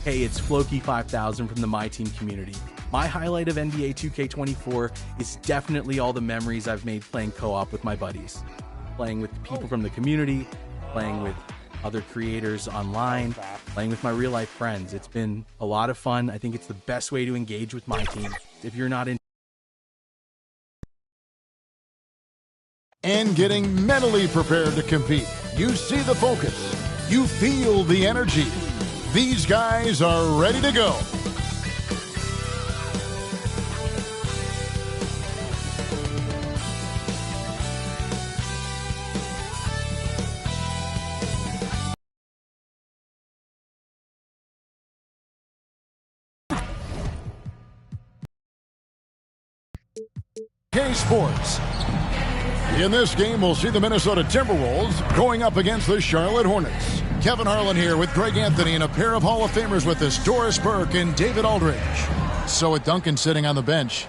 Hey, it's Floki5000 from the My Team community. My highlight of NBA 2K24 is definitely all the memories I've made playing co-op with my buddies. Playing with people from the community, playing with other creators online, playing with my real-life friends. It's been a lot of fun. I think it's the best way to engage with My Team. If you're not in... And getting mentally prepared to compete. You see the focus. You feel the energy. These guys are ready to go. K-Sports. In this game, we'll see the Minnesota Timberwolves going up against the Charlotte Hornets. Kevin Harlan here with Greg Anthony and a pair of Hall of Famers with us, Doris Burke and David Aldridge. So with Duncan sitting on the bench,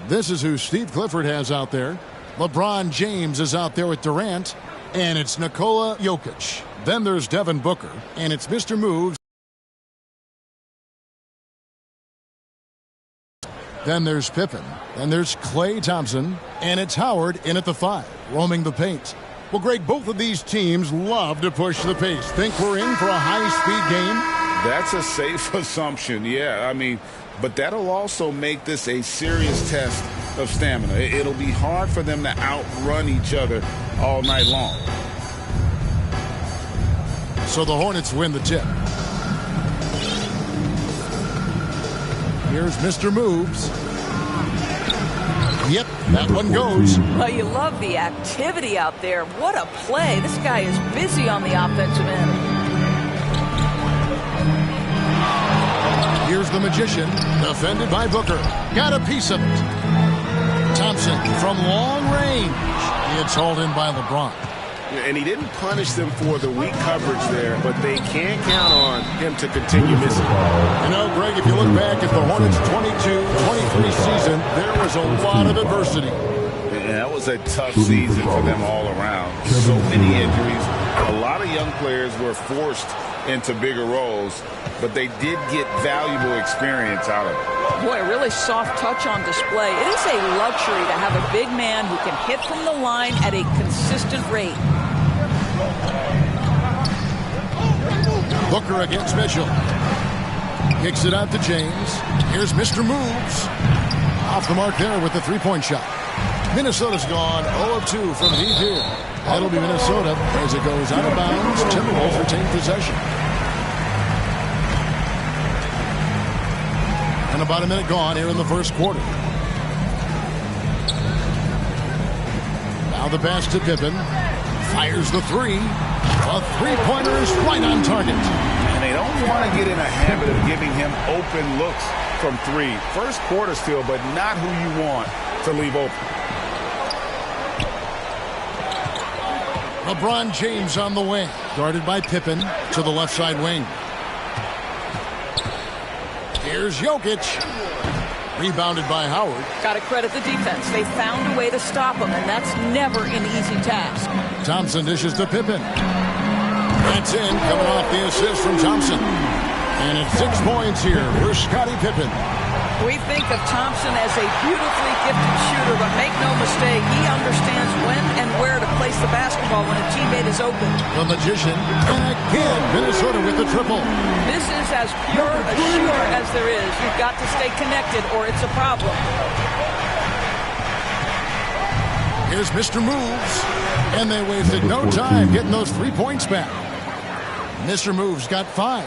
this is who Steve Clifford has out there. LeBron James is out there with Durant, and it's Nikola Jokic. Then there's Devin Booker, and it's Mr. Moves. Then there's Pippen. Then there's Klay Thompson. And it's Howard in at the 5, roaming the paint. Well, Greg, both of these teams love to push the pace. Think we're in for a high-speed game? That's a safe assumption, yeah. I mean, but that'll also make this a serious test of stamina. It'll be hard for them to outrun each other all night long. So the Hornets win the tip. Here's Mr. Moves. Yep, that one goes. Well, you love the activity out there. What a play. This guy is busy on the offensive end. Here's the Magician, defended by Booker. Got a piece of it. Thompson from long range. It's hauled in by LeBron. And he didn't punish them for the weak coverage there, but they can't count on him to continue missing. You know, Greg, if you look back at the Hornets' 22-23 season, there was a lot of adversity. And that was a tough season for them all around. So many injuries. A lot of young players were forced into bigger roles, but they did get valuable experience out of it. Boy, a really soft touch on display. It is a luxury to have a big man who can hit from the line at a consistent rate. Booker against Mitchell. Kicks it out to James. Here's Mr. Moves. Off the mark there with the three-point shot. Minnesota's gone 0 of 2 from deep here. That'll be Minnesota as it goes out of bounds. Timberwolves retain possession. And about a minute gone here in the first quarter. Now the pass to Pippen. Fires the three. A three-pointer is right on target. And they don't want to get in a habit of giving him open looks from three. First quarter still, but not who you want to leave open. LeBron James on the wing. Guarded by Pippen to the left side wing. Here's Jokic. Rebounded by Howard. Got to credit the defense. They found a way to stop him, and that's never an easy task. Thompson dishes to Pippen. That's in, coming off the assist from Thompson. And it's 6 points here for Scottie Pippen. We think of Thompson as a beautifully gifted shooter, but make no mistake, he understands when and where to place the basketball when a teammate is open. The Magician, and again, Minnesota with the triple. This is as pure a shooter as there is. You've got to stay connected or it's a problem. Here's Mr. Moves, and they wasted no time getting those 3 points back. Mr. Moves got 5.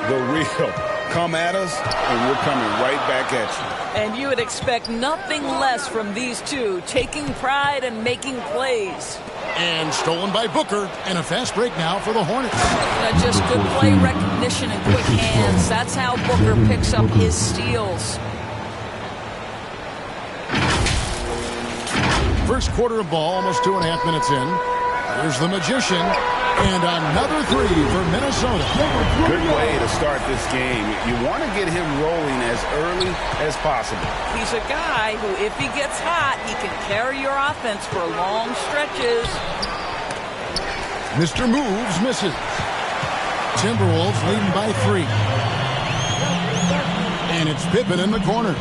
The real come at us, and we're coming right back at you. And you would expect nothing less from these two, taking pride and making plays. And stolen by Booker, and a fast break now for the Hornets. Just good play recognition and quick hands. That's how Booker picks up his steals. First quarter of ball, almost 2.5 minutes in. Here's the Magician. And another three for Minnesota. Good way to start this game. You want to get him rolling as early as possible. He's a guy who, if he gets hot, he can carry your offense for long stretches. Mr. Moves misses. Timberwolves leading by 3. And it's Pippen in the corner.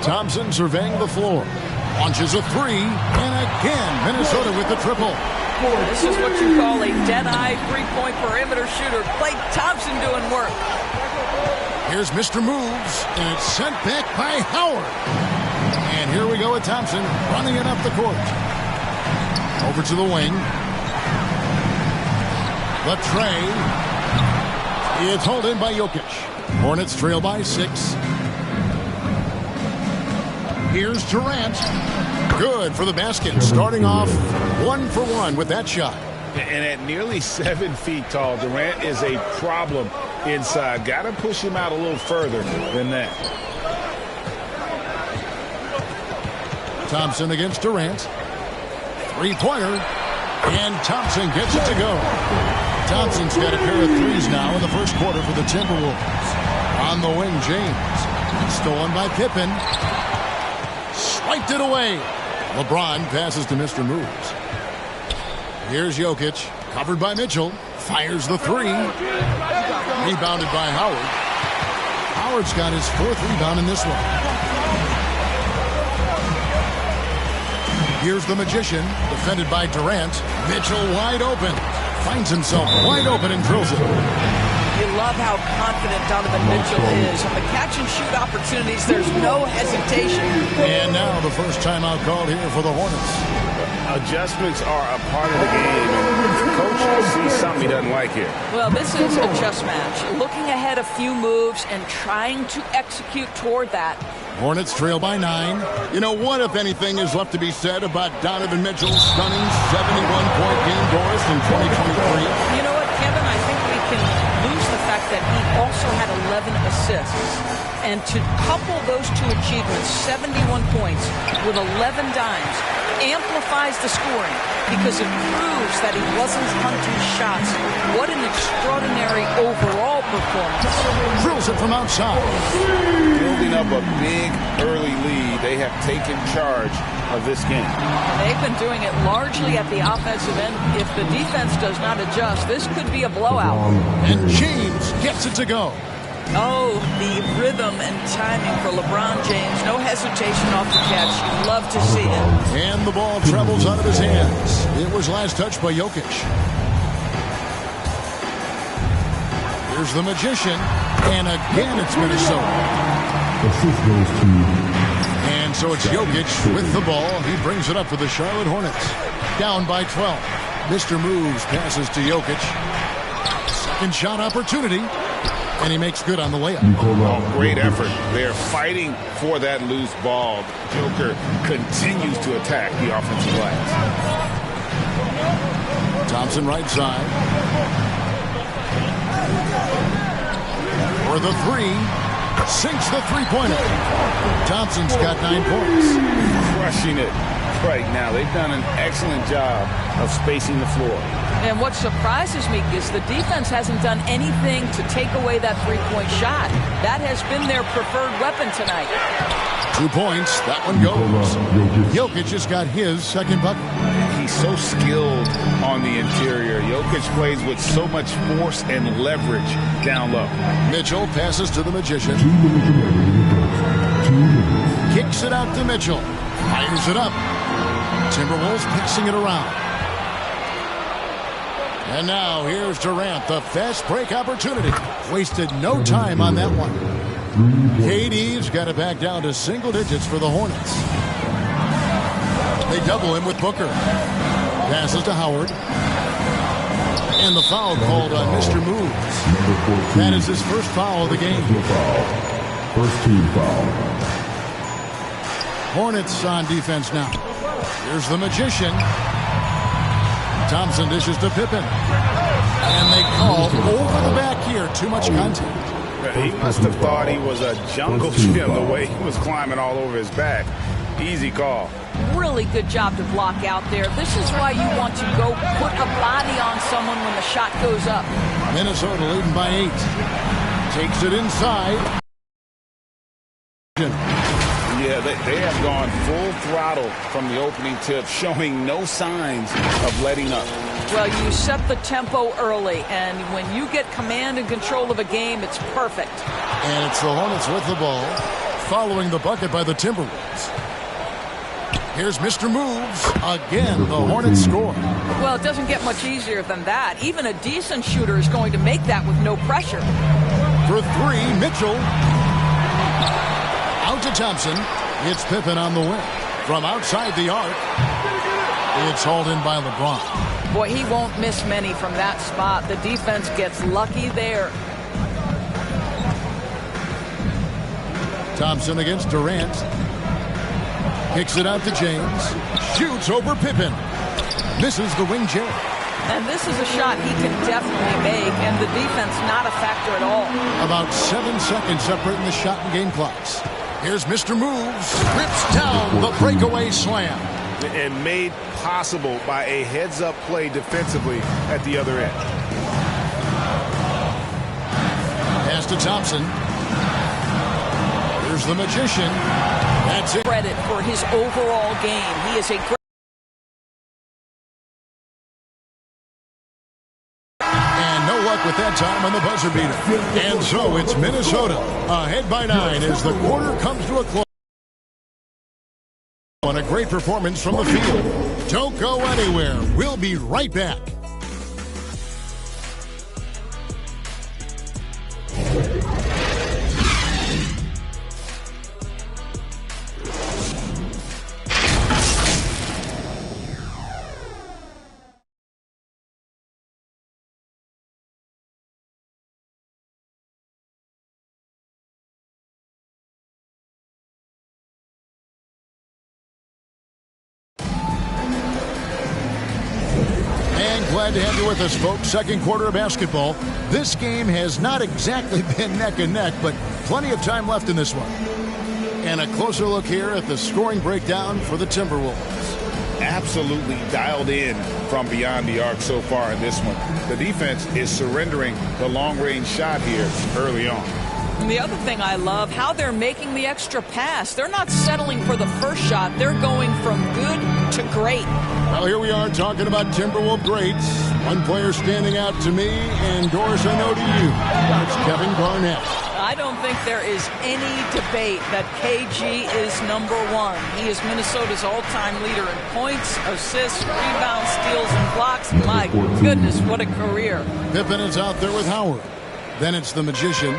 Thompson surveying the floor. Launches a 3. And again, Minnesota with the triple. This is what you call a dead-eye three-point perimeter shooter. Klay Thompson doing work. Here's Mr. Moves. And it's sent back by Howard. And here we go with Thompson running it up the court. Over to the wing. The tray. It's hauled in by Jokic. Hornets trail by 6. Here's Durant. Good for the basket. Starting off 1 for 1 with that shot. And at nearly 7 feet tall, Durant is a problem inside. Got to push him out a little further than that. Thompson against Durant. Three-pointer. And Thompson gets it to go. Thompson's got a pair of threes now in the first quarter for the Timberwolves. On the wing, James. Stolen by Pippen. Swiped it away. LeBron passes to Mr. Moves. Here's Jokic. Covered by Mitchell. Fires the 3. Rebounded by Howard. Howard's got his 4th rebound in this one. Here's the Magician. Defended by Durant. Mitchell wide open. Finds himself wide open and drills it. You love how confident Donovan Mitchell is. On the catch-and-shoot opportunities, there's no hesitation. And now the first timeout called here for the Hornets. Adjustments are a part of the game. The coach sees something he doesn't like here. Well, this is a chess match. Looking ahead a few moves and trying to execute toward that. Hornets trail by 9. You know, what, if anything, is left to be said about Donovan Mitchell's stunning 71-point game, Doris, in 2023? You know what, Kevin? I think we can lose the fact that he also had 11 assists. And to couple those two achievements, 71 points with 11 dimes, amplifies the scoring because it proves that he wasn't hunting shots. What an extraordinary overall performance. Drills it from outside. Building up a big early lead. They have taken charge of this game. They've been doing it largely at the offensive end. If the defense does not adjust, this could be a blowout. And James gets it to go. Oh, the rhythm and timing for LeBron James. No hesitation off the catch. You love to see it. And the ball travels out of his hands. It was last touched by Jokic. Here's the Magician. And again, it's Minnesota. And so it's Jokic with the ball. He brings it up for the Charlotte Hornets. Down by 12. Mr. Moves passes to Jokic. Second shot opportunity. And he makes good on the layup. Oh, great effort. They're fighting for that loose ball. Joker continues to attack the offensive glass. Thompson right side. For the 3. Sinks the three-pointer. Thompson's got 9 points. Crushing it right now. They've done an excellent job of spacing the floor. And what surprises me is the defense hasn't done anything to take away that three-point shot. That has been their preferred weapon tonight. 2 points. That one goes. Jokic just got his second bucket. He's so skilled on the interior. Jokic plays with so much force and leverage down low. Mitchell passes to the Magician. Kicks it out to Mitchell. Fires it up. Timberwolves passing it around. And now here's Durant, the fast break opportunity. Wasted no time on that one. KD's got it back down to single digits for the Hornets. They double him with Booker. Passes to Howard. And the foul called on Mr. Moves. That is his first foul of the game. First team foul. Hornets on defense now. Here's the Magician. Thompson dishes to Pippen. And they call over the back here. Too much contact. He must have thought he was a jungle gym the way he was climbing all over his back. Easy call. Really good job to block out there. This is why you want to go put a body on someone when the shot goes up. Minnesota leading by 8. Takes it inside. Yeah, they have gone full throttle from the opening tip, showing no signs of letting up. Well, you set the tempo early, and when you get command and control of a game, it's perfect. And it's the Hornets with the ball, following the bucket by the Timberwolves. Here's Mr. Moves. Again, the Hornets score. Well, it doesn't get much easier than that. Even a decent shooter is going to make that with no pressure. For 3, Mitchell. Out to Thompson. It's Pippen on the wing. From outside the arc, it's hauled in by LeBron. Boy, he won't miss many from that spot. The defense gets lucky there. Thompson against Durant. Kicks it out to James. Shoots over Pippen. Misses the wing jab. And this is a shot he can definitely make, and the defense not a factor at all. About 7 seconds separating the shot and game clocks. Here's Mr. Moves. Rips down the breakaway slam. And made possible by a heads-up play defensively at the other end. Pass to Thompson. Here's the Magician. That's it. Credit for his overall game. He is a great... And no luck with that time on the buzzer beater. And so it's Minnesota ahead by 9 as the quarter comes to a close. On a great performance from the field. Don't go anywhere. We'll be right back. Glad to have you with us, folks. Second quarter of basketball. This game has not exactly been neck and neck, but plenty of time left in this one. And a closer look here at the scoring breakdown for the Timberwolves. Absolutely dialed in from beyond the arc so far in this one. The defense is surrendering the long-range shot here early on. And the other thing I love, how they're making the extra pass. They're not settling for the first shot. They're going from good to great. Well, here we are talking about Timberwolves greats. One player standing out to me, and Doris, I know to you. That's Kevin Garnett. I don't think there is any debate that KG is number 1. He is Minnesota's all-time leader in points, assists, rebounds, steals, and blocks. My goodness, what a career. Pippen is out there with Howard. Then it's the Magician.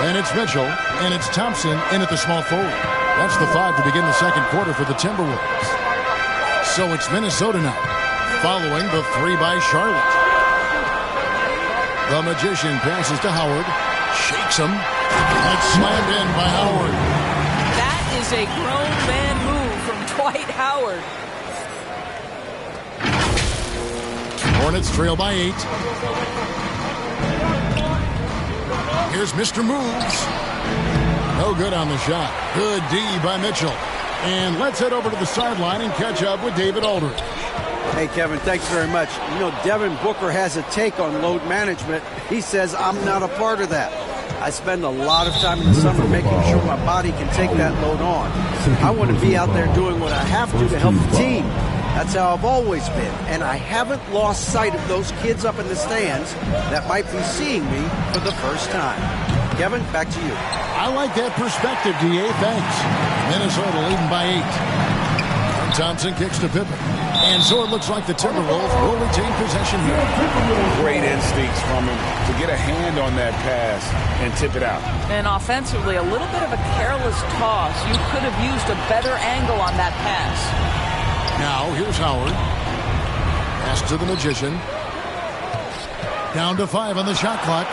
Then it's Mitchell. And it's Thompson in at the small forward. That's the 5 to begin the second quarter for the Timberwolves. So it's Minnesota now, following the 3 by Charlotte. The Magician passes to Howard. Shakes him. And it's slammed in by Howard. That is a grown man move from Dwight Howard. Hornets trail by 8. Here's Mr. Moves. No good on the shot. Good D by Mitchell. And let's head over to the sideline and catch up with David Aldridge. Hey, Kevin, thanks very much. You know, Devin Booker has a take on load management. He says, I'm not a part of that. I spend a lot of time in the summer making sure my body can take that load on. I want to be out there doing what I have to help the team. That's how I've always been. And I haven't lost sight of those kids up in the stands that might be seeing me for the first time. Kevin, back to you. I like that perspective, D.A. Thanks. Minnesota leading by 8. And Thompson kicks to Pippen. And so it looks like the Timberwolves will retain possession here. Great instincts from him to get a hand on that pass and tip it out. And offensively, a little bit of a careless toss. You could have used a better angle on that pass. Now, here's Howard. Pass to the Magician. Down to 5 on the shot clock.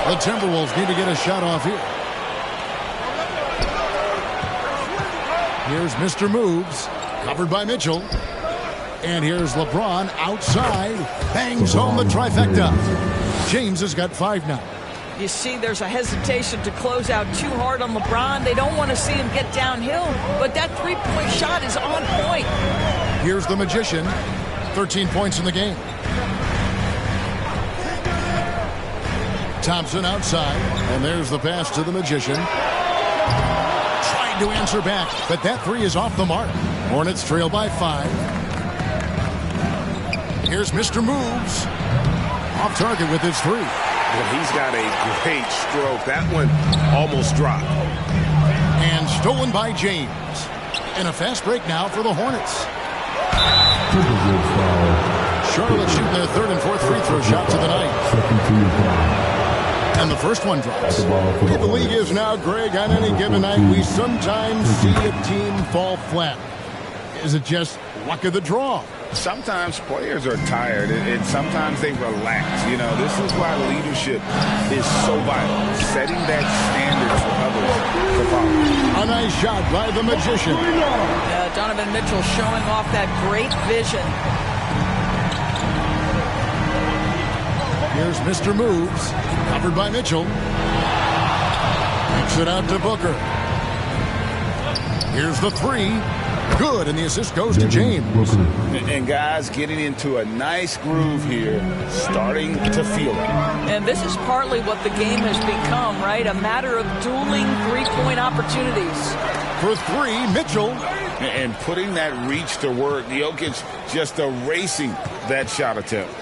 The Timberwolves need to get a shot off here. Here's Mr. Moves, covered by Mitchell. And here's LeBron outside. Bangs home the trifecta. James has got 5 now. You see there's a hesitation to close out too hard on LeBron. They don't want to see him get downhill, but that three-point shot is on point. Here's the Magician. 13 points in the game. Thompson outside, and there's the pass to the Magician. Trying to answer back, but that three is off the mark. Hornets trail by 5. Here's Mr. Moves. Off target with his three. Well, he's got a great stroke. That one almost dropped. And stolen by James. And a fast break now for the Hornets. Charlotte shooting their third and fourth free throw shots of the night. And the first one drops. The league is now, Greg, on any given night, we sometimes see a team fall flat. Is it just luck of the draw? Sometimes players are tired, and sometimes they relax. You know, this is why leadership is so vital. Setting that standard for others to follow. A nice shot by the Magician. Donovan Mitchell showing off that great vision. Here's Mr. Moves, covered by Mitchell. Kicks it out to Booker. Here's the three. Good, and the assist goes to James. And guys getting into a nice groove here, starting to feel it. And this is partly what the game has become, right? A matter of dueling three-point opportunities. For three, Mitchell. And putting that reach to work, Jokic just erasing that shot attempt.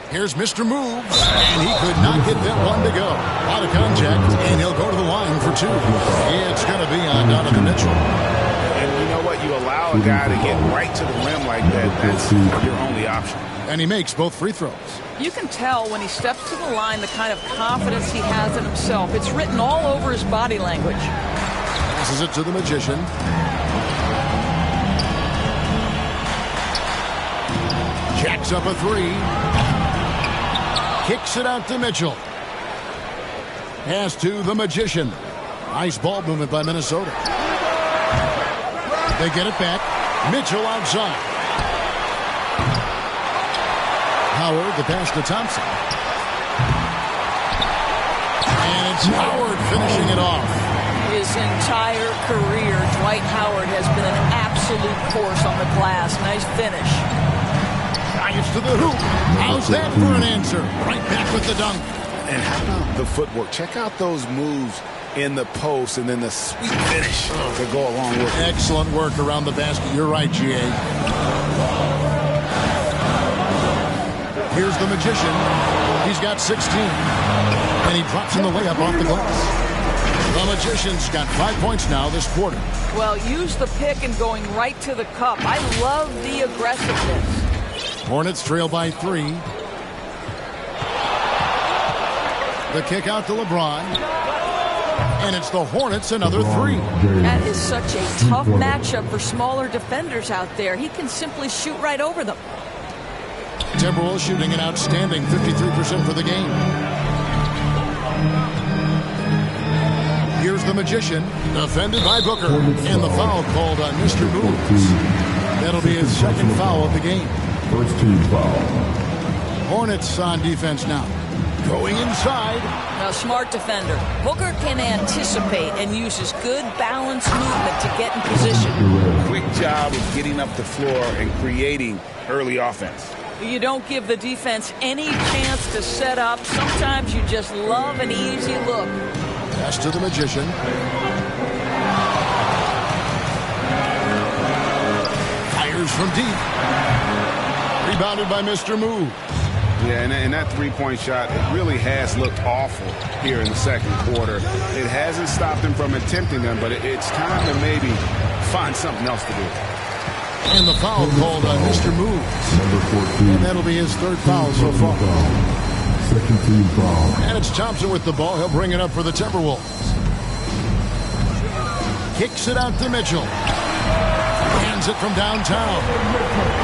Here's Mr. Moves, and he could not get that one to go. A lot of contact, and he'll go to the line for two. It's going to be on Donovan Mitchell. And you know what? You allow a guy to get right to the rim like that. That's your only option. And he makes both free throws. You can tell when he steps to the line the kind of confidence he has in himself. It's written all over his body language. Passes it to the Magician. Jacks up a three. Kicks it out to Mitchell. Pass to the Magician. Nice ball movement by Minnesota. They get it back. Mitchell outside. Howard, the pass to Thompson. And it's Howard finishing it off. His entire career, Dwight Howard has been an absolute force on the glass. Nice finish. To the hoop. How's that for an answer? Right back with the dunk. And how about the footwork? Check out those moves in the post and then the sweet finish to go along with it. Excellent work around the basket. You're right, GA. Here's the Magician. He's got 16. And he drops in the layup off the glass. The Magician's got 5 points now this quarter. Well, use the pick and going right to the cup. I love the aggressiveness. Hornets trail by 3. The kick out to LeBron. And it's the Hornets another 3. That is such a tough matchup for smaller defenders out there. He can simply shoot right over them. Timberwolves shooting an outstanding 53% for the game. Here's the Magician, defended by Booker. And the foul called on Mr. Moves. That'll be his second foul of the game. First team foul. Hornets on defense now. Going inside. A smart defender. Booker can anticipate and uses good balanced movement to get in position. Quick job of getting up the floor and creating early offense. You don't give the defense any chance to set up. Sometimes you just love an easy look. Pass to the Magician. Fires from deep. Rebounded by Mr. Move. Yeah, and that three-point shot, it really has looked awful here in the second quarter. It hasn't stopped him from attempting them, but it's time to maybe find something else to do. And the foul called on Mr. Moves. Number 14. And that'll be his third foul so far. Second team foul. And it's Thompson with the ball. He'll bring it up for the Timberwolves. Kicks it out to Mitchell. Hands it from downtown.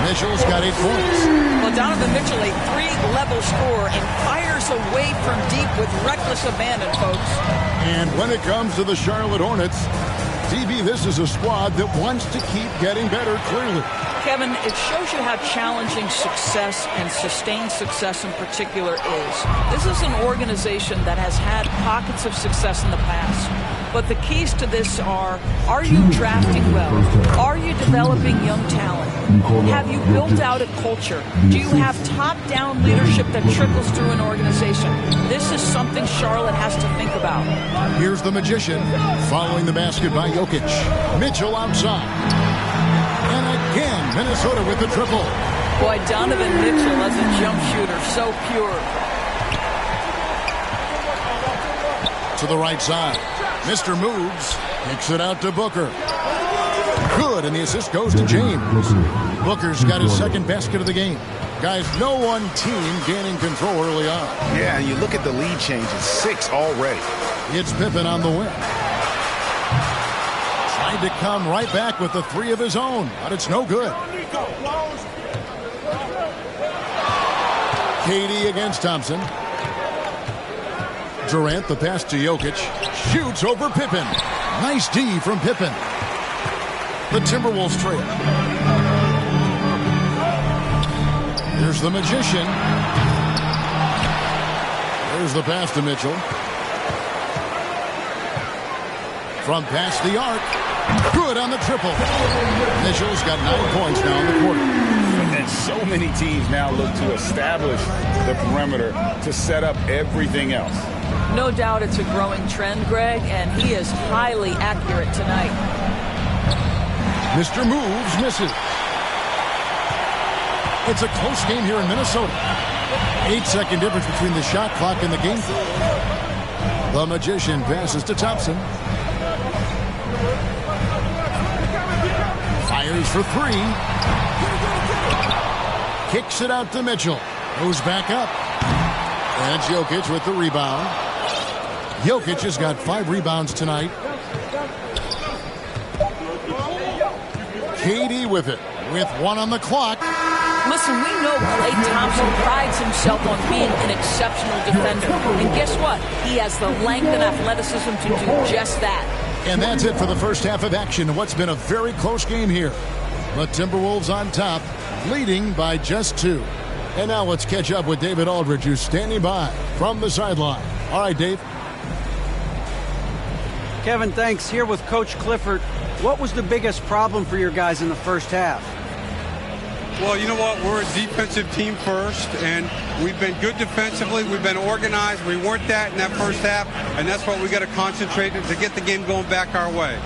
Mitchell's got 8 points. Well, Donovan Mitchell, a 3-level scorer, and fires away from deep with reckless abandon, folks. And when it comes to the Charlotte Hornets, DB, this is a squad that wants to keep getting better, clearly. Kevin, it shows you how challenging success and sustained success in particular is. This is an organization that has had pockets of success in the past. But the keys to this are you drafting well? Are you developing young talent? Have you built out a culture? Do you have top-down leadership that trickles through an organization? This is something Charlotte has to think about. Here's the Magician following the basket by Jokic. Mitchell outside. And again, Minnesota with the triple. Boy, Donovan Mitchell as a jump shooter, so pure. To the right side. Mr. Moves kicks it out to Booker. Good, and the assist goes to James. Booker's got his second basket of the game. Guys, no one team gaining control early on. Yeah, and you look at the lead changes, 6 already. It's Pippen on the wing. Tried to come right back with the 3 of his own, but it's no good. KD against Thompson. Durant, the pass to Jokic. Shoots over Pippen. Nice D from Pippen. The Timberwolves trail. Here's the Magician. There's the pass to Mitchell. From past the arc. Good on the triple. Mitchell's got 9 points now in the quarter. And so many teams now look to establish the perimeter to set up everything else. No doubt it's a growing trend, Greg, and he is highly accurate tonight. Mr. Moves misses. It's a close game here in Minnesota. 8-second difference between the shot clock and the game clock. The Magician passes to Thompson. Fires for 3. Kicks it out to Mitchell. Goes back up. And Jokic with the rebound. Jokic has got 5 rebounds tonight. KD with it, with 1 on the clock. Listen, we know Klay Thompson prides himself on being an exceptional defender. And guess what? He has the length and athleticism to do just that. And that's it for the first half of action. What's been a very close game here. The Timberwolves on top, leading by just 2. And now let's catch up with David Aldridge, who's standing by from the sideline. All right, Dave. Kevin, thanks. Here with Coach Clifford. What was the biggest problem for your guys in the first half? Well, you know what? We're a defensive team first, and we've been good defensively. We've been organized. We weren't that in that first half, and that's what we got to concentrate on to get the game going back our way.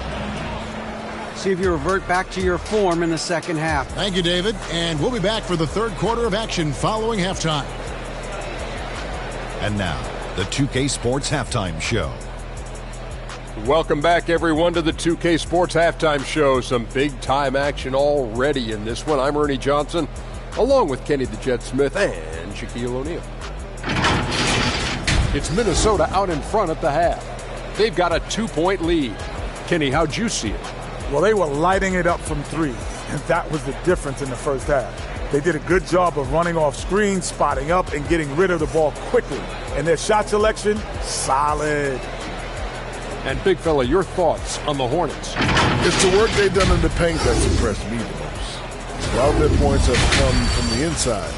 See if you revert back to your form in the second half. Thank you, David. And we'll be back for the third quarter of action following halftime. And now, the 2K Sports Halftime Show. Welcome back, everyone, to the 2K Sports Halftime Show. Some big-time action already in this one. I'm Ernie Johnson, along with Kenny the Jet Smith and Shaquille O'Neal. It's Minnesota out in front at the half. They've got a 2-point lead. Kenny, how'd you see it? Well, they were lighting it up from 3, and that was the difference in the first half. They did a good job of running off screens, spotting up, and getting rid of the ball quickly. And their shot selection, solid. And Big Fella, your thoughts on the Hornets? It's the work they've done in the paint that's impressed me the most. A lot of their points have come from the inside.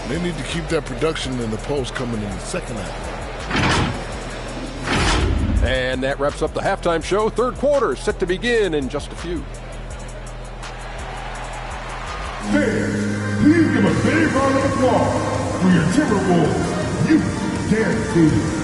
They need to keep that production in the post coming in the second half. And that wraps up the halftime show. Third quarter set to begin in just a few. Fans, please give a big round of applause for your Timberwolves Youth Dance Team.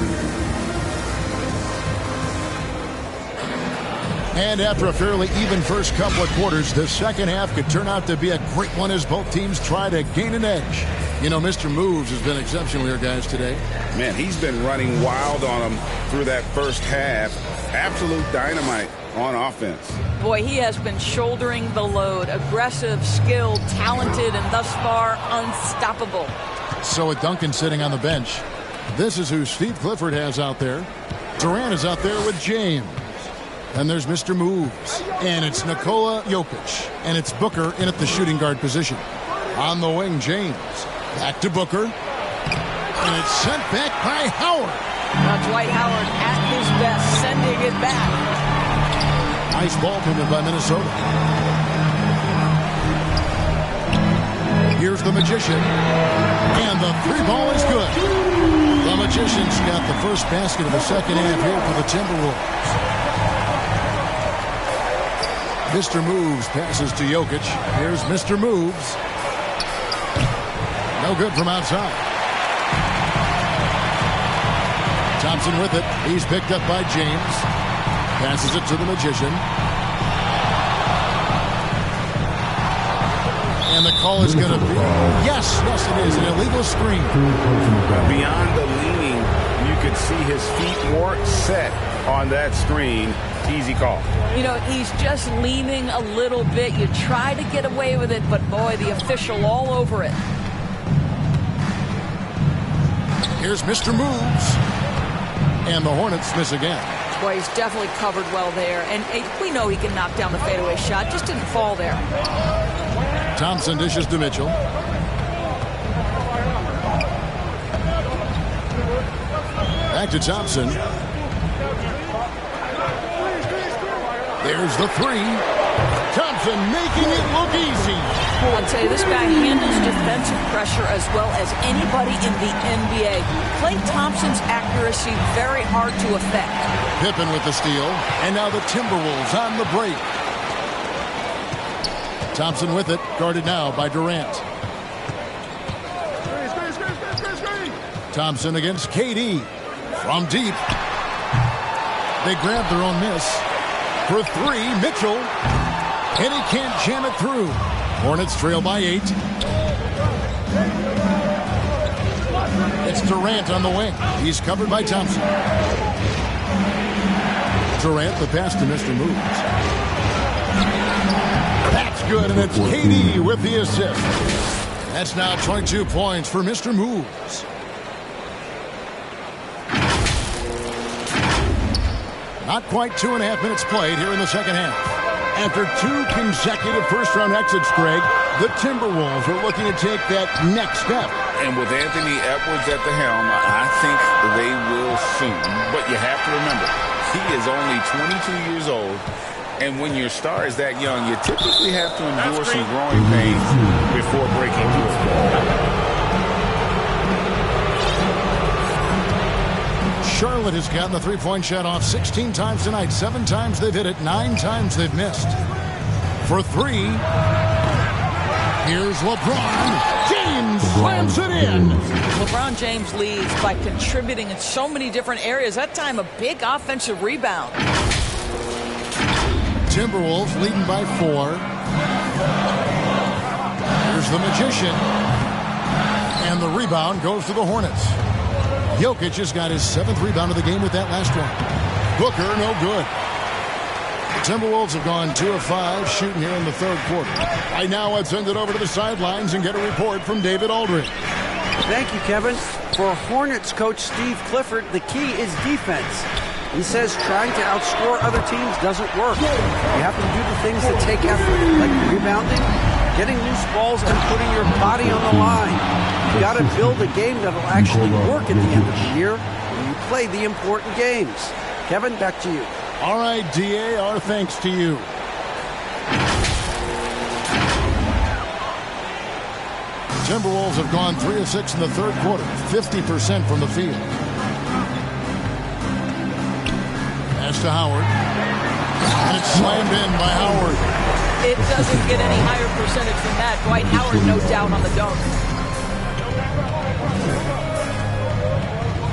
And after a fairly even first couple of quarters, the second half could turn out to be a great one as both teams try to gain an edge. You know, Mr. Moves has been exceptional here, guys, today. Man, he's been running wild on them through that first half. Absolute dynamite on offense. Boy, he has been shouldering the load. Aggressive, skilled, talented, and thus far unstoppable. So with Duncan sitting on the bench, this is who Steve Clifford has out there. Durant is out there with James. And there's Mr. Moves. And it's Nikola Jokic. And it's Booker in at the shooting guard position. On the wing, James. Back to Booker. And it's sent back by Howard. Now Dwight Howard at his best, sending it back. Nice ball movement by Minnesota. Here's the Magician. And the three ball is good. The Magician's got the first basket of the second half here for the Timberwolves. Mr. Moves passes to Jokic. Here's Mr. Moves. No good from outside. Thompson with it. He's picked up by James. Passes it to the Magician. And the call is going to be, yes, it is, an illegal screen. Beyond the leaning, you could see his feet weren't set on that screen. Easy call. You know, he's just leaning a little bit. You try to get away with it, but boy, the official all over it. Here's Mr. Moves. And the Hornets miss again. Boy, he's definitely covered well there. And we know he can knock down the fadeaway shot. Just didn't fall there. Thompson dishes to Mitchell. Back to Thompson. There's the three. Thompson making it look easy. I'll tell you, this guy handles defensive pressure as well as anybody in the NBA. Klay Thompson's accuracy very hard to affect. Pippen with the steal. And now the Timberwolves on the break. Thompson with it, guarded now by Durant. Thompson against KD. From deep. They grab their own miss. For three, Mitchell. And he can't jam it through. Hornets trail by 8. It's Durant on the wing. He's covered by Thompson. Durant, the pass to Mr. Moves. That's good, and it's KD with the assist. That's now 22 points for Mr. Moves. Not quite 2.5 minutes played here in the second half. After 2 consecutive first-round exits, Greg, the Timberwolves are looking to take that next step. And with Anthony Edwards at the helm, I think they will soon. But you have to remember, he is only 22 years old. And when your star is that young, you typically have to endure some growing pains before breaking through. Charlotte has gotten the three-point shot off 16 times tonight. 7 times they've hit it, 9 times they've missed. For 3, here's LeBron. James slams it in. LeBron James leads by contributing in so many different areas. That time, a big offensive rebound. Timberwolves leading by 4. Here's the Magician. And the rebound goes to the Hornets. Jokic has got his 7th rebound of the game with that last one. Booker, no good. The Timberwolves have gone 2 of 5 shooting here in the third quarter. Right now, let's send it over to the sidelines and get a report from David Aldridge. Thank you, Kevin. For Hornets coach Steve Clifford, the key is defense. He says trying to outscore other teams doesn't work. You have to do the things that take effort, like rebounding, getting loose balls, and putting your body on the line. You got to build a game that'll actually work at the end of the year when you play the important games. Kevin, back to you. All right, DA, our thanks to you. Timberwolves have gone 3 of 6 in the third quarter, 50% from the field. Pass to Howard. And it's slammed in by Howard. It doesn't get any higher percentage than that. Dwight Howard, no doubt, on the dunk.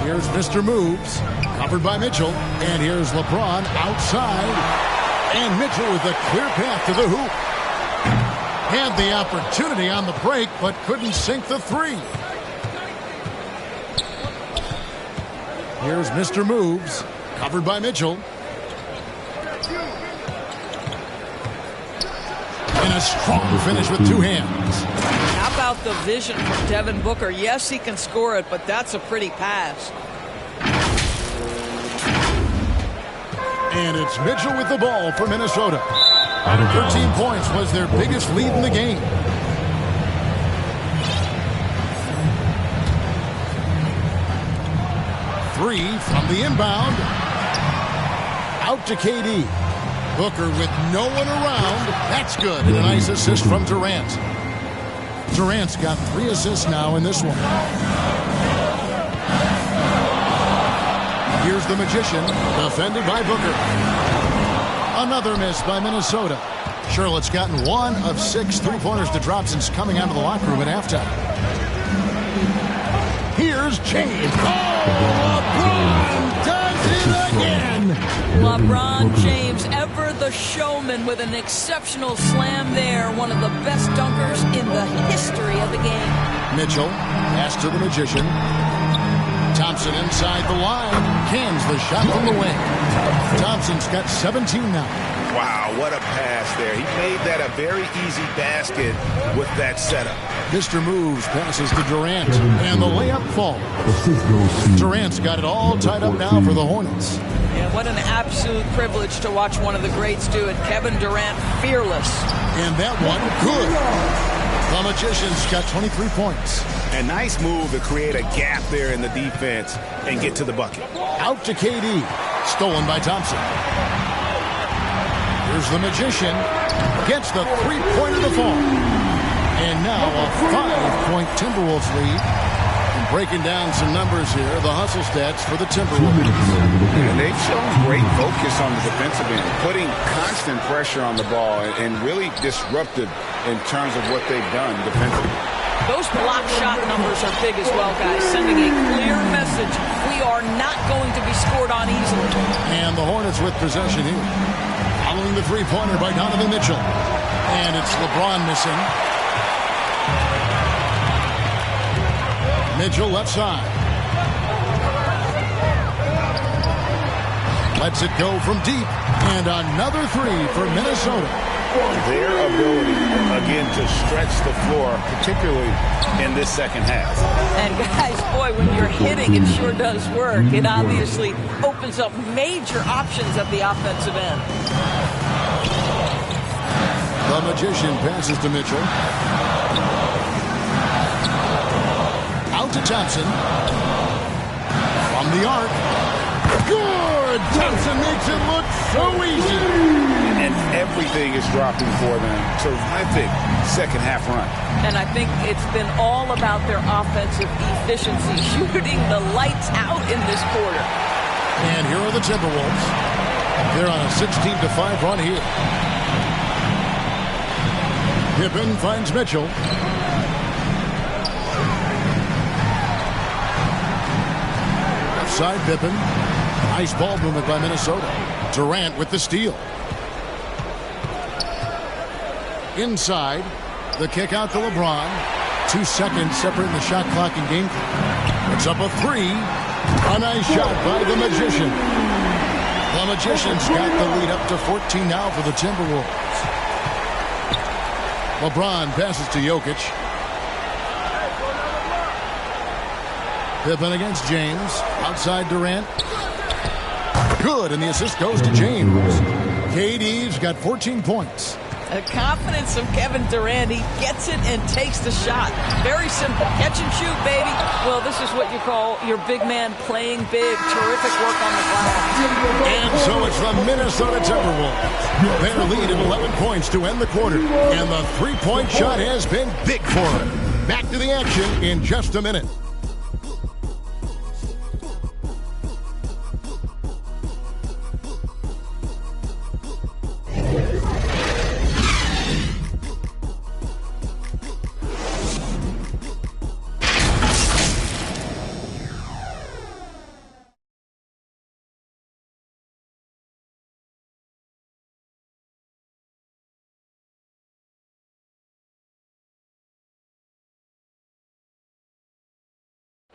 Here's Mr. Moves, covered by Mitchell. And here's LeBron outside. And Mitchell with a clear path to the hoop. Had the opportunity on the break, but couldn't sink the 3. Here's Mr. Moves, covered by Mitchell. And a strong finish with 2 hands. How about the vision from Devin Booker? Yes, he can score it, but that's a pretty pass. And it's Mitchell with the ball for Minnesota. 13 points was their biggest lead in the game. Three from the inbound. Out to KD. Booker with no one around. That's good. And a nice assist from Durant. Durant's got 3 assists now in this one. Here's the Magician, defended by Booker. Another miss by Minnesota. Charlotte's gotten 1 of 6 3-pointers to drop since coming out of the locker room at halftime. Here's James. Oh, LeBron does it again. LeBron James, ever the showman, with an exceptional slam there. One of the best dunkers in the history of the game. Mitchell, pass to the Magician. Thompson inside the line. Cans the shot from the wing. Thompson's got 17 now. Wow, what a pass there. He made that a very easy basket with that setup. Mr. Moves passes to Durant, and the layup falls. Durant's got it all tied up now for the Hornets. Yeah, what an absolute privilege to watch one of the greats do it. Kevin Durant, fearless. And that one, good. The Magician's got 23 points. A nice move to create a gap there in the defense and get to the bucket. Out to KD. Stolen by Thompson. Here's the Magician. Gets the 3-pointer to fall. And now a 5-point Timberwolves lead. And breaking down some numbers here, the hustle stats for the Timberwolves. And they've shown great focus on the defensive end, putting constant pressure on the ball and really disruptive in terms of what they've done defensively. Those block shot numbers are big as well, guys, sending a clear message. We are not going to be scored on easily. And the Hornets with possession here. Following the 3-pointer by Donovan Mitchell. And it's LeBron missing. Mitchell left side. Lets it go from deep. And another 3 for Minnesota. Their ability, again, to stretch the floor, particularly in this second half. And guys, boy, when you're hitting, it sure does work. It obviously opens up major options at the offensive end. The Magician passes to Mitchell. Out to Thompson. From the arc. Good! Thompson makes it look so easy. And everything is dropping for them. Terrific second half run. And I think it's been all about their offensive efficiency, shooting the lights out in this quarter. And here are the Timberwolves. They're on a 16-5 run here. Pippen finds Mitchell. Left side Pippen. Nice ball movement by Minnesota. Durant with the steal. Inside. The kick out to LeBron. 2 seconds separating the shot clock and game clock. It's up a 3. A nice shot by the Magician. The Magician's got the lead up to 14 now for the Timberwolves. LeBron passes to Jokic. Pippen against James. Outside Durant. Good, and the assist goes to James. KD's got 14 points. The confidence of Kevin Durant. He gets it and takes the shot. Very simple. Catch and shoot, baby. Well, this is what you call your big man playing big. Terrific work on the glass. And so it's the Minnesota Timberwolves. Their lead of 11 points to end the quarter. And the 3-point shot has been big for them. Back to the action in just a minute.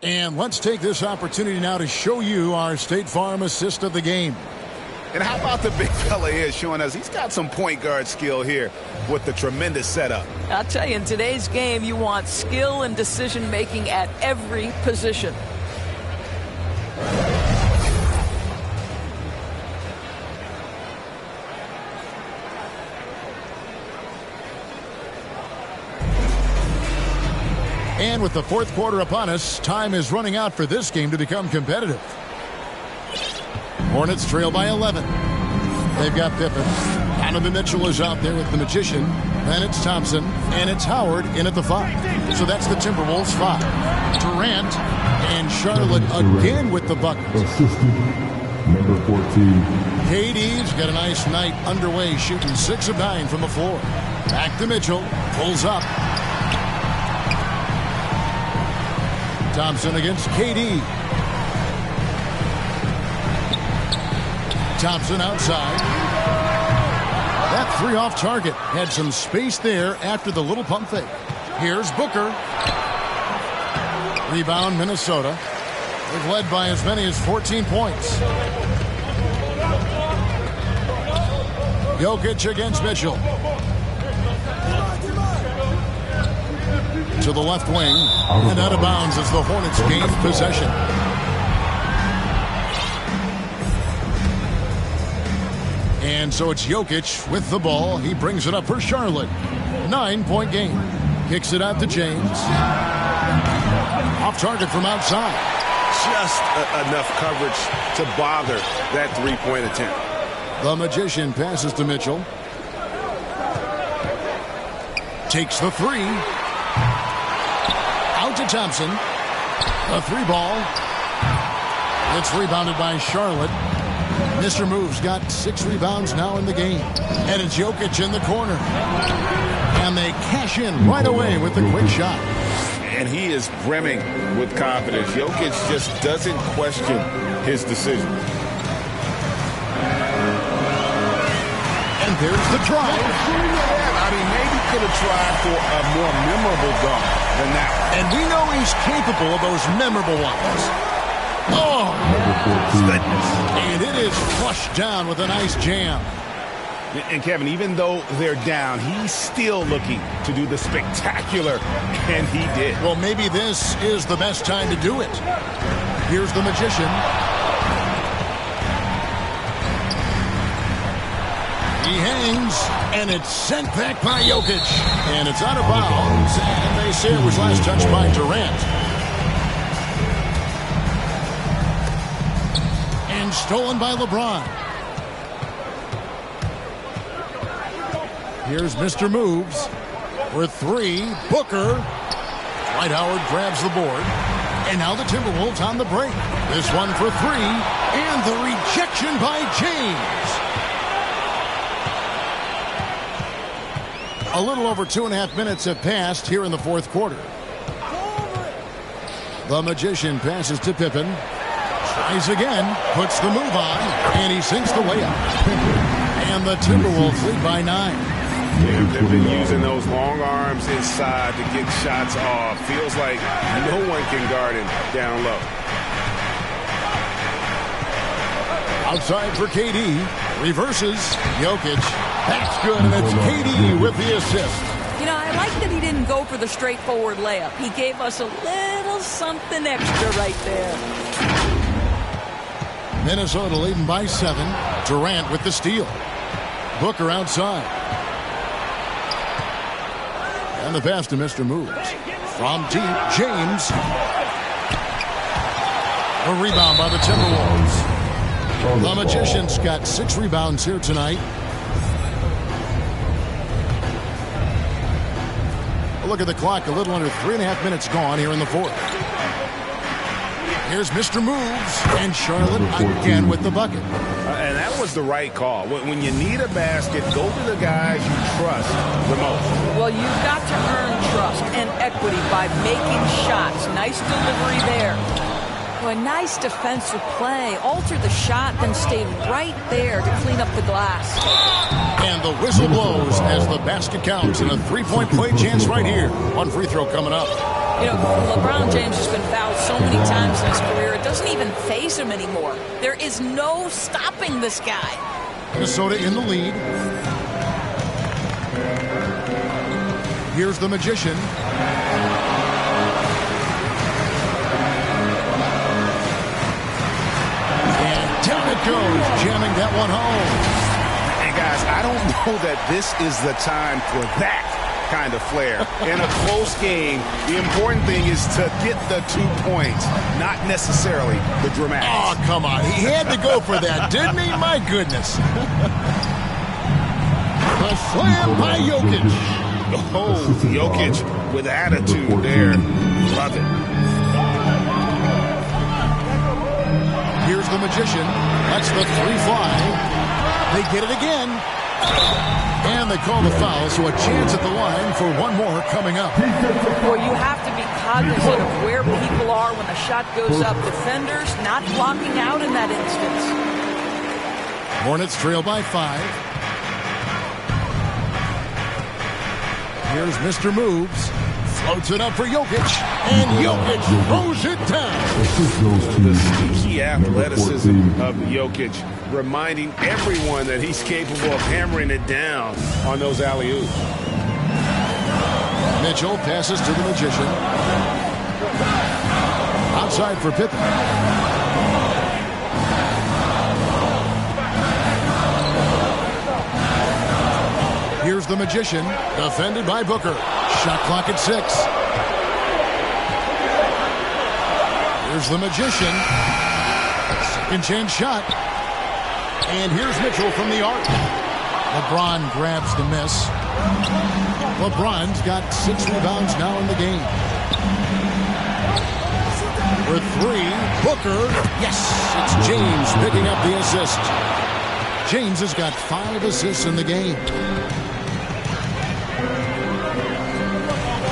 And let's take this opportunity now to show you our State Farm assist of the game. And how about the big fella here showing us he's got some point guard skill here with the tremendous setup. I'll tell you, in today's game, you want skill and decision-making at every position. And with the fourth quarter upon us, time is running out for this game to become competitive. Hornets trail by 11. They've got Pippen. Donovan Mitchell is out there with the Magician. Then it's Thompson, and it's Howard in at the 5. So that's the Timberwolves 5. Durant and Charlotte again with the bucket. Assistant, number 14. KD's got a nice night underway, shooting 6 of 9 from the floor. Back to Mitchell, pulls up. Thompson against KD. Thompson outside. That 3 off target. Had some space there after the little pump fake. Here's Booker. Rebound Minnesota. They've led by as many as 14 points. Jokic against Mitchell. To the left wing. And out of bounds as the Hornets gain possession. And so it's Jokic with the ball. He brings it up for Charlotte. 9-point game. Kicks it out to James. Off target from outside. Just enough coverage to bother that 3-point attempt. The Magician passes to Mitchell. Takes the 3. Out to Thompson. A 3 ball. It's rebounded by Charlotte. Mr. Move's got 6 rebounds now in the game. And it's Jokic in the corner. And they cash in right away with the quick shot. And he is brimming with confidence. Jokic just doesn't question his decision. And there's the try. I mean, maybe could have tried for a more memorable dunk than that one. And we know he's capable of those memorable ones. Oh, goodness. And it is flushed down with a nice jam. And Kevin, even though they're down, he's still looking to do the spectacular, and he did. Well, maybe this is the best time to do it. Here's the Magician. He hangs, and it's sent back by Jokic. And it's out of bounds, and they say it was last touched by Durant. And stolen by LeBron. Here's Mr. Moves for 3. Booker. Dwight Howard grabs the board. And now the Timberwolves on the break. This one for 3. And the rejection by James. A little over 2.5 minutes have passed here in the fourth quarter. The Magician passes to Pippen. Tries again. Puts the move on. And he sinks the layup. And the Timberwolves lead by 9. Yeah, they've been using those long arms inside to get shots off. Feels like no one can guard him down low. Outside for KD. Reverses. Jokic. That's good, and it's KD with the assist. You know, I like that he didn't go for the straightforward layup. He gave us a little something extra right there. Minnesota leading by 7. Durant with the steal. Booker outside. And the pass to Mr. Moves. From deep, James. A rebound by the Timberwolves. The Magician's got 6 rebounds here tonight. Look at the clock, a little under 3.5 minutes gone here in the fourth. Here's Mr. Moves, and Charlotte again with the bucket. And that was the right call. When you need a basket, go to the guys you trust the most. Well, you've got to earn trust and equity by making shots. Nice delivery there. A nice defensive play. Altered the shot, then stayed right there to clean up the glass. And the whistle blows as the basket counts, and a 3-point play chance right here. One free throw coming up. You know, LeBron James has been fouled so many times in his career, it doesn't even faze him anymore. There is no stopping this guy. Minnesota in the lead. Here's the Magician. Down it goes, jamming that one home. And guys, I don't know that this is the time for that kind of flair. In a close game, the important thing is to get the 2 points, not necessarily the dramatics. Oh, come on. He had to go for that, didn't he? My goodness. The slam by Jokic. Oh, Jokic with attitude there. Love it. Here's the Magician. That's the 3 fly. They get it again. And they call the foul, so a chance at the line for one more coming up. Well, you have to be cognizant of where people are when the shot goes up. Defenders not blocking out in that instance. Hornets trail by 5. Here's Mr. Moves. Floats it up for Jokic. And Jokic throws it down. The sneaky athleticism of Jokic, reminding everyone that he's capable of hammering it down on those alley-oops. Mitchell passes to the Magician. Outside for Pippen. Here's the Magician, defended by Booker. Shot clock at 6. Here's the Magician. Second chance shot. And here's Mitchell from the arc. LeBron grabs the miss. LeBron's got 6 rebounds now in the game. For 3, Booker. Yes, it's James picking up the assist. James has got 5 assists in the game.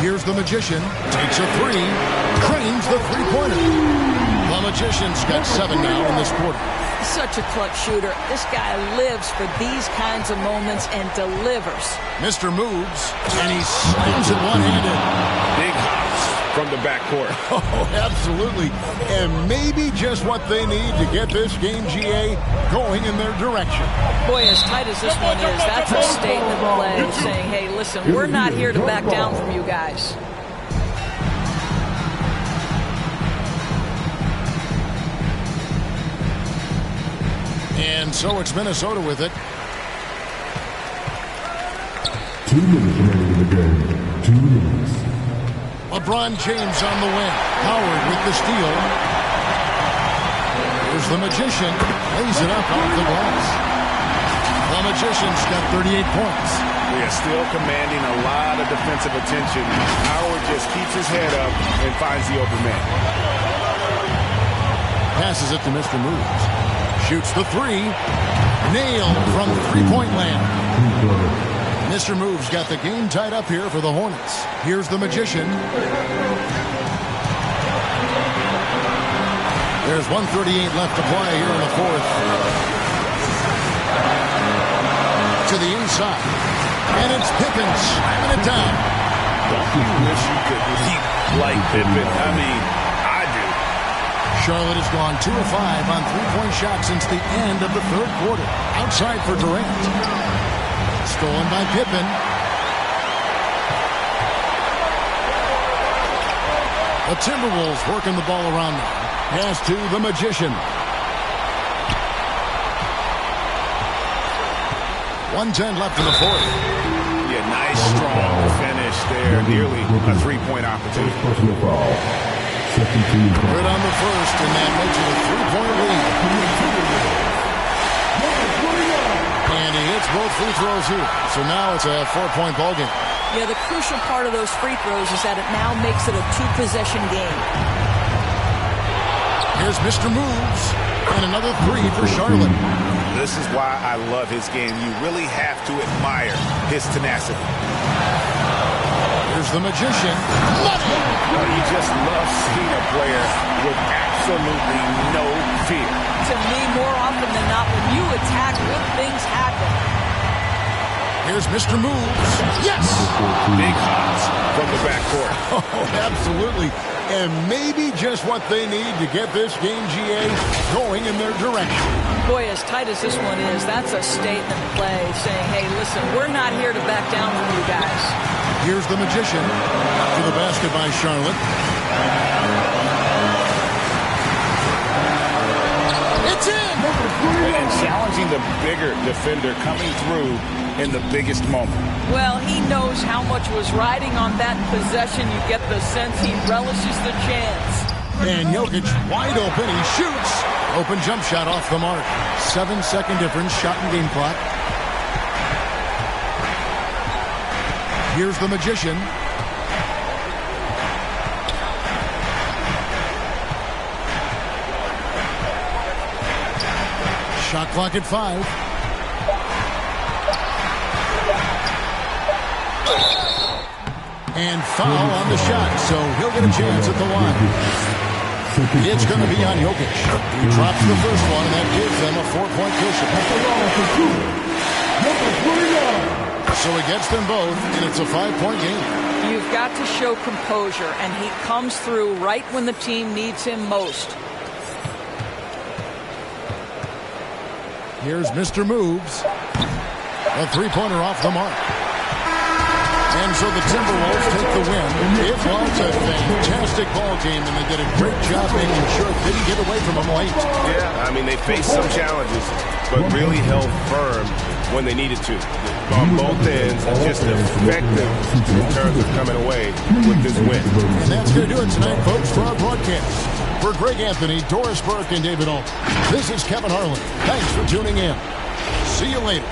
Here's the Magician. Takes a 3. Drains the 3-pointer. The Magician's got 7 now in this quarter. Such a clutch shooter. This guy lives for these kinds of moments and delivers. Mr. Moves, and he slams it one-handed. Big hops from the backcourt. Oh, absolutely. And maybe just what they need to get this game, GA, going in their direction. Boy, as tight as this one is, that's a statement play saying, hey, listen, we're not here to back down from you guys. And so it's Minnesota with it. 2 minutes remaining in the game. 2 minutes. LeBron James on the wing. Howard with the steal. Here's the Magician. Lays it up off the glass. The Magician's got 38 points. We are still commanding a lot of defensive attention. Howard just keeps his head up and finds the open man. Passes it to Mr. Moves. Shoots the 3. Nailed from 3-point land. Mr. Moves got the game tied up here for the Hornets. Here's the Magician. There's 1:38 left to play here in the fourth. To the inside. And it's Pippen slamming it down. Don't you wish you could leap like Pippen? I mean, I do. Charlotte has gone 2 of 5 on 3-point shots since the end of the third quarter. Outside for Durant. Stolen by Pippen. The Timberwolves working the ball around now. Pass to the Magician. 1:10 left in the fourth. Yeah, nice, strong finish there. Nearly a 3-point opportunity. Good on the first, and that makes it a 3-point lead. And he hits both free throws here. So now it's a 4-point ball game. Yeah, the crucial part of those free throws is that it now makes it a 2-possession game. Here's Mr. Moves. And another 3 for Charlotte. This is why I love his game. You really have to admire his tenacity. Here's the Magician. Money! You just love seeing a player with absolutely no fear. To me, more often than not, when you attack, good things happen. Here's Mr. Moves. Yes! Big hops from the backcourt. Oh, absolutely. And maybe just what they need to get this game, GA, going in their direction. Boy, as tight as this one is, that's a statement play saying, hey, listen, we're not here to back down from you guys. Here's the Magician to the basket by Charlotte. It's in! And challenging the bigger defender coming through in the biggest moment. Well, he knows how much was riding on that possession. You get the sense he relishes the chance. And Jokic wide open. He shoots. Open jump shot off the mark. 7-second difference. Shot and game clock. Here's the Magician. Shot clock at 5. And foul on the shot, so he'll get a chance at the line. It's going to be on Jokic. He drops the first one, and that gives them a 4-point cushion. So he gets them both, and it's a 5-point game. You've got to show composure, and he comes through right when the team needs him most. Here's Mr. Moves. A three-pointer off the mark. And so the Timberwolves take the win. It was a fantastic ball game, and they did a great job making sure it didn't get away from them late. Yeah, I mean, they faced some challenges, but really held firm when they needed to. On both ends, and just effective in terms of coming away with this win. And that's going to do it tonight, folks, for our broadcast. For Greg Anthony, Doris Burke, and David Ault, this is Kevin Harlan. Thanks for tuning in. See you later.